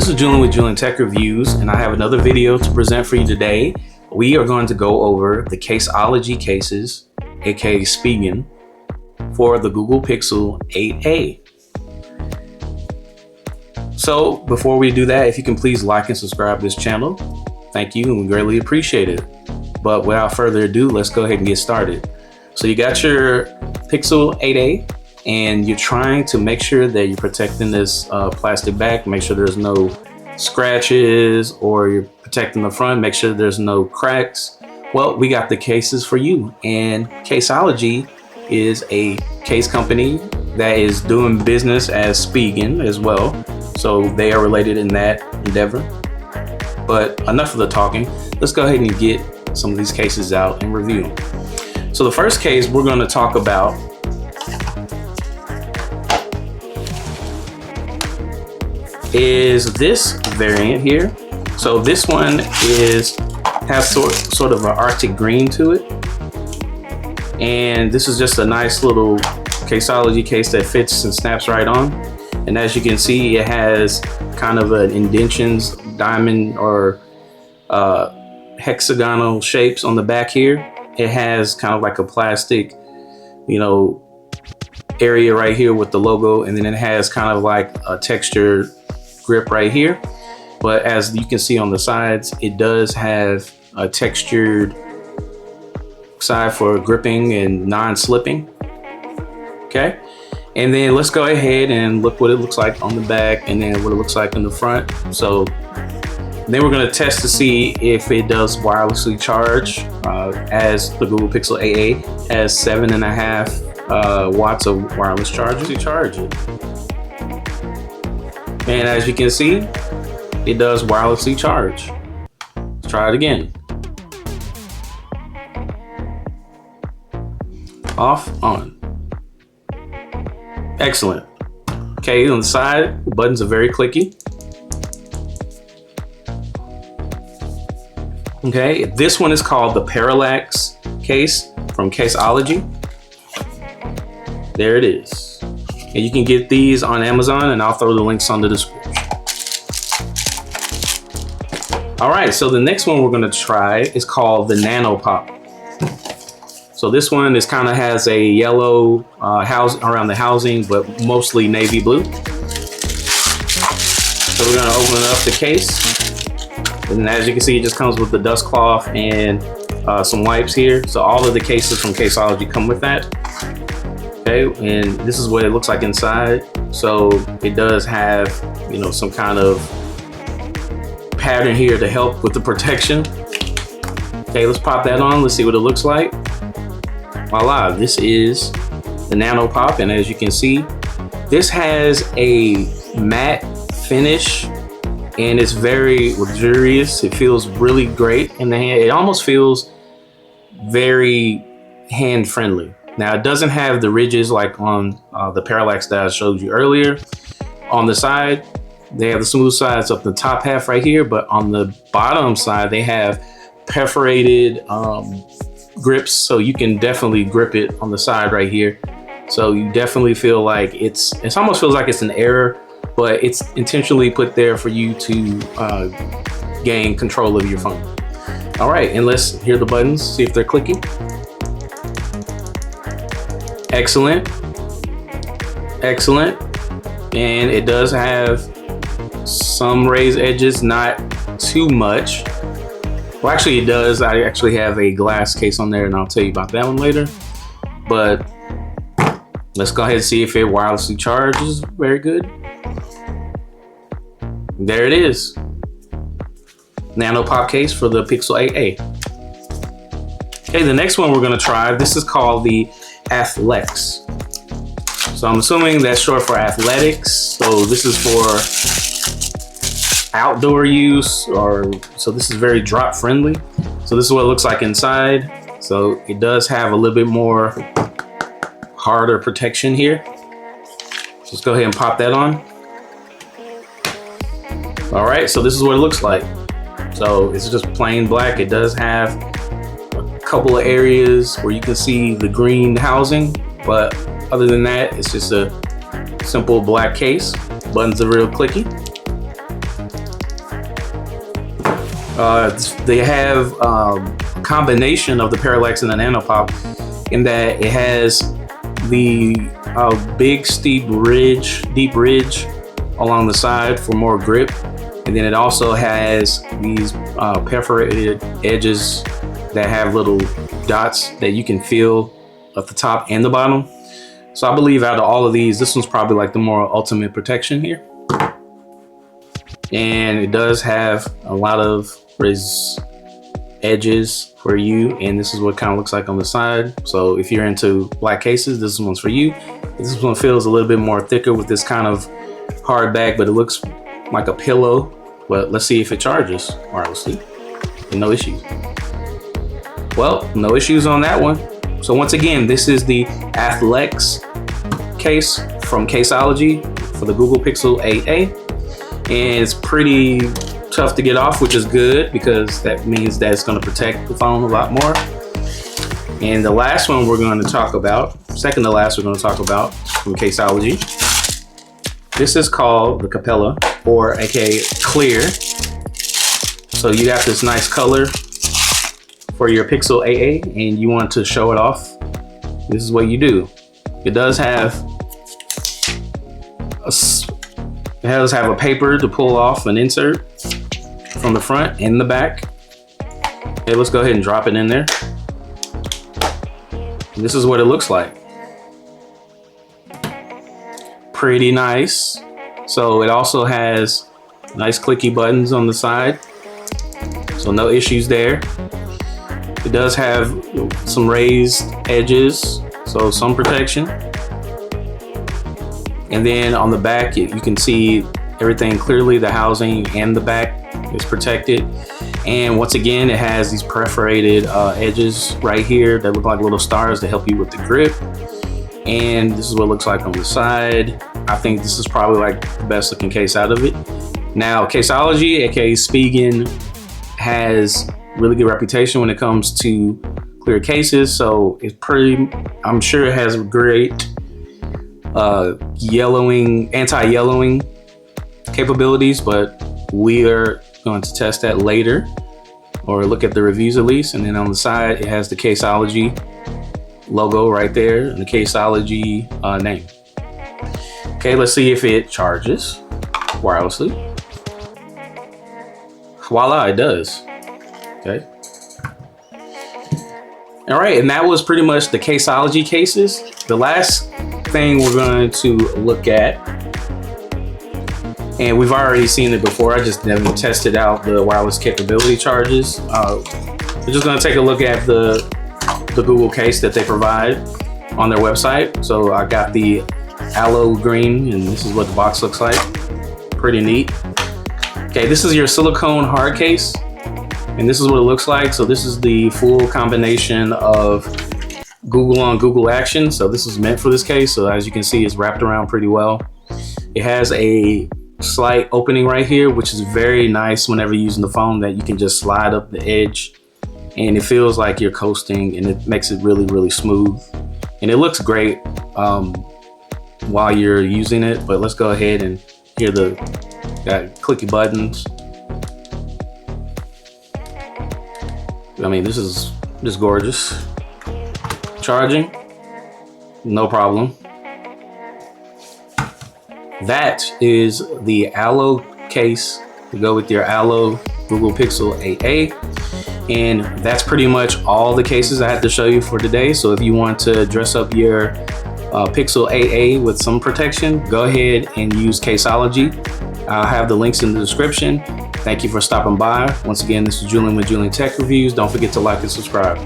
This is Julian with Julian Tech Reviews, and I have another video to present for you today. We are going to go over the Caseology cases, aka Spigen, for the Google Pixel 8a. So before we do that, if you can please like and subscribe to this channel, thank you, and we greatly appreciate it. But without further ado, let's go ahead and get started. So you got your Pixel 8a, and you're trying to make sure that you're protecting this plastic back, make sure there's no scratches, or you're protecting the front, make sure there's no cracks. Well, we got the cases for you, and Caseology is a case company that is doing business as Spigen as well, so they are related in that endeavor. But enough of the talking, let's go ahead and get some of these cases out and review them. So the first case we're going to talk about is this variant here. So this one has sort of an Arctic green to it, and this is just a nice little Caseology case that fits and snaps right on. And as you can see, it has kind of an indentions, diamond or hexagonal shapes on the back here. It has kind of like a plastic, area right here with the logo, and then it has kind of like a textured grip right here. But as you can see on the sides, it does have a textured side for gripping and non-slipping. Okay, and then let's go ahead and look what it looks like on the back, and then what it looks like in the front. So then we're going to test to see if it does wirelessly charge, as the Google Pixel 8a has 7.5 watts of wireless charger to charge it. And as you can see, it does wirelessly charge. Let's try it again. Off, on. Excellent. Okay, on the side, the buttons are very clicky. Okay, this one is called the Parallax Case from Caseology. There it is. And you can get these on Amazon, and I'll throw the links on the description. All right, so the next one we're gonna try is called the Nano Pop. So this one kind of has a yellow house around the housing, but mostly navy blue. So we're gonna open up the case. And as you can see, it just comes with the dust cloth and some wipes here. So all of the cases from Caseology come with that. Okay, and this is what it looks like inside. So it does have, some kind of pattern here to help with the protection. Okay, let's pop that on. Let's see what it looks like. Voila, this is the Nano Pop, and as you can see, this has a matte finish, and it's very luxurious. It feels really great in the hand. It almost feels very hand friendly. Now, it doesn't have the ridges like on the Parallax that I showed you earlier. On the side, they have the smooth sides up the top half right here, but on the bottom side, they have perforated grips, so you can definitely grip it on the side right here. So you definitely feel like it almost feels like it's an error, but it's intentionally put there for you to gain control of your phone. All right, and let's hear the buttons, see if they're clicking. Excellent, excellent. And it does have some raised edges, not too much. Well, actually it does. I actually have a glass case on there, and I'll tell you about that one later. But let's go ahead and see if it wirelessly charges. Very good. There it is. Nano Pop case for the Pixel 8a. Okay, the next one we're gonna try, this is called the Athlex. So I'm assuming that's short for athletics. So this is for outdoor use, so this is very drop friendly. So this is what it looks like inside. So it does have a little bit more harder protection here. So let's go ahead and pop that on. All right, so this is what it looks like. So it's just plain black. It does have a couple of areas where you can see the green housing, but other than that, it's just a simple black case. Buttons are real clicky. They have a combination of the Parallax and the Nano Pop in that it has the big steep ridge, deep ridge along the side for more grip. And then it also has these perforated edges that have little dots that you can feel at the top and the bottom. So I believe out of all of these, this one's probably like the more ultimate protection here. And it does have a lot of raised edges for you, and this is what it kind of looks like on the side. So if you're into black cases, this one's for you. This one feels a little bit more thicker with this kind of hard back, but it looks like a pillow. But let's see if it charges wirelessly. And no issues. Well, no issues on that one. So once again, this is the Athlex case from Caseology for the Google Pixel 8a. And it's pretty tough to get off, which is good because that means that it's going to protect the phone a lot more. And the last one we're going to talk about, second to last we're going to talk about from Caseology. This is called the Capella, or aka clear. So you got this nice color for your Pixel 8a and you want to show it off. This is what you do. It does have a paper to pull off an insert from the front and the back. Okay, let's go ahead and drop it in there. This is what it looks like. Pretty nice. So it also has nice clicky buttons on the side. So no issues there. It does have some raised edges, so some protection. And then on the back, you can see everything clearly. The housing and the back is protected. And once again, it has these perforated edges right here that look like little stars to help you with the grip. And this is what it looks like on the side. I think this is probably like the best looking case out of it. Now, Caseology, aka Spigen, has really good reputation when it comes to clear cases. So it's pretty, I'm sure it has great anti-yellowing capabilities, but we are going to test that later, or look at the reviews at least. And then on the side, it has the Caseology logo right there and the Caseology name. Okay, let's see if it charges wirelessly. Voila, it does. Okay. All right, and that was pretty much the Caseology cases. The last thing we're going to look at, and we've already seen it before, I just haven't tested out the wireless capability charges. We're just going to take a look at the Google case that they provide on their website. So I got the Aloe green, and this is what the box looks like. Pretty neat. Okay, this is your silicone hard case, and this is what it looks like. So this is the full combination of Google on Google Action. So this is meant for this case. So as you can see, it's wrapped around pretty well. It has a slight opening right here, which is very nice whenever you're using the phone, that you can just slide up the edge and it feels like you're coasting, and it makes it really, really smooth. And it looks great while you're using it. But let's go ahead and hear got clicky buttons. I mean, this is just gorgeous. Charging, no problem. That is the Aloe case to go with your Aloe Google Pixel 8a. And that's pretty much all the cases I had to show you for today. So if you want to dress up your Pixel 8a with some protection, go ahead and use Caseology. I'll have the links in the description. Thank you for stopping by. Once again, this is Julian with Julian Tech Reviews. Don't forget to like and subscribe.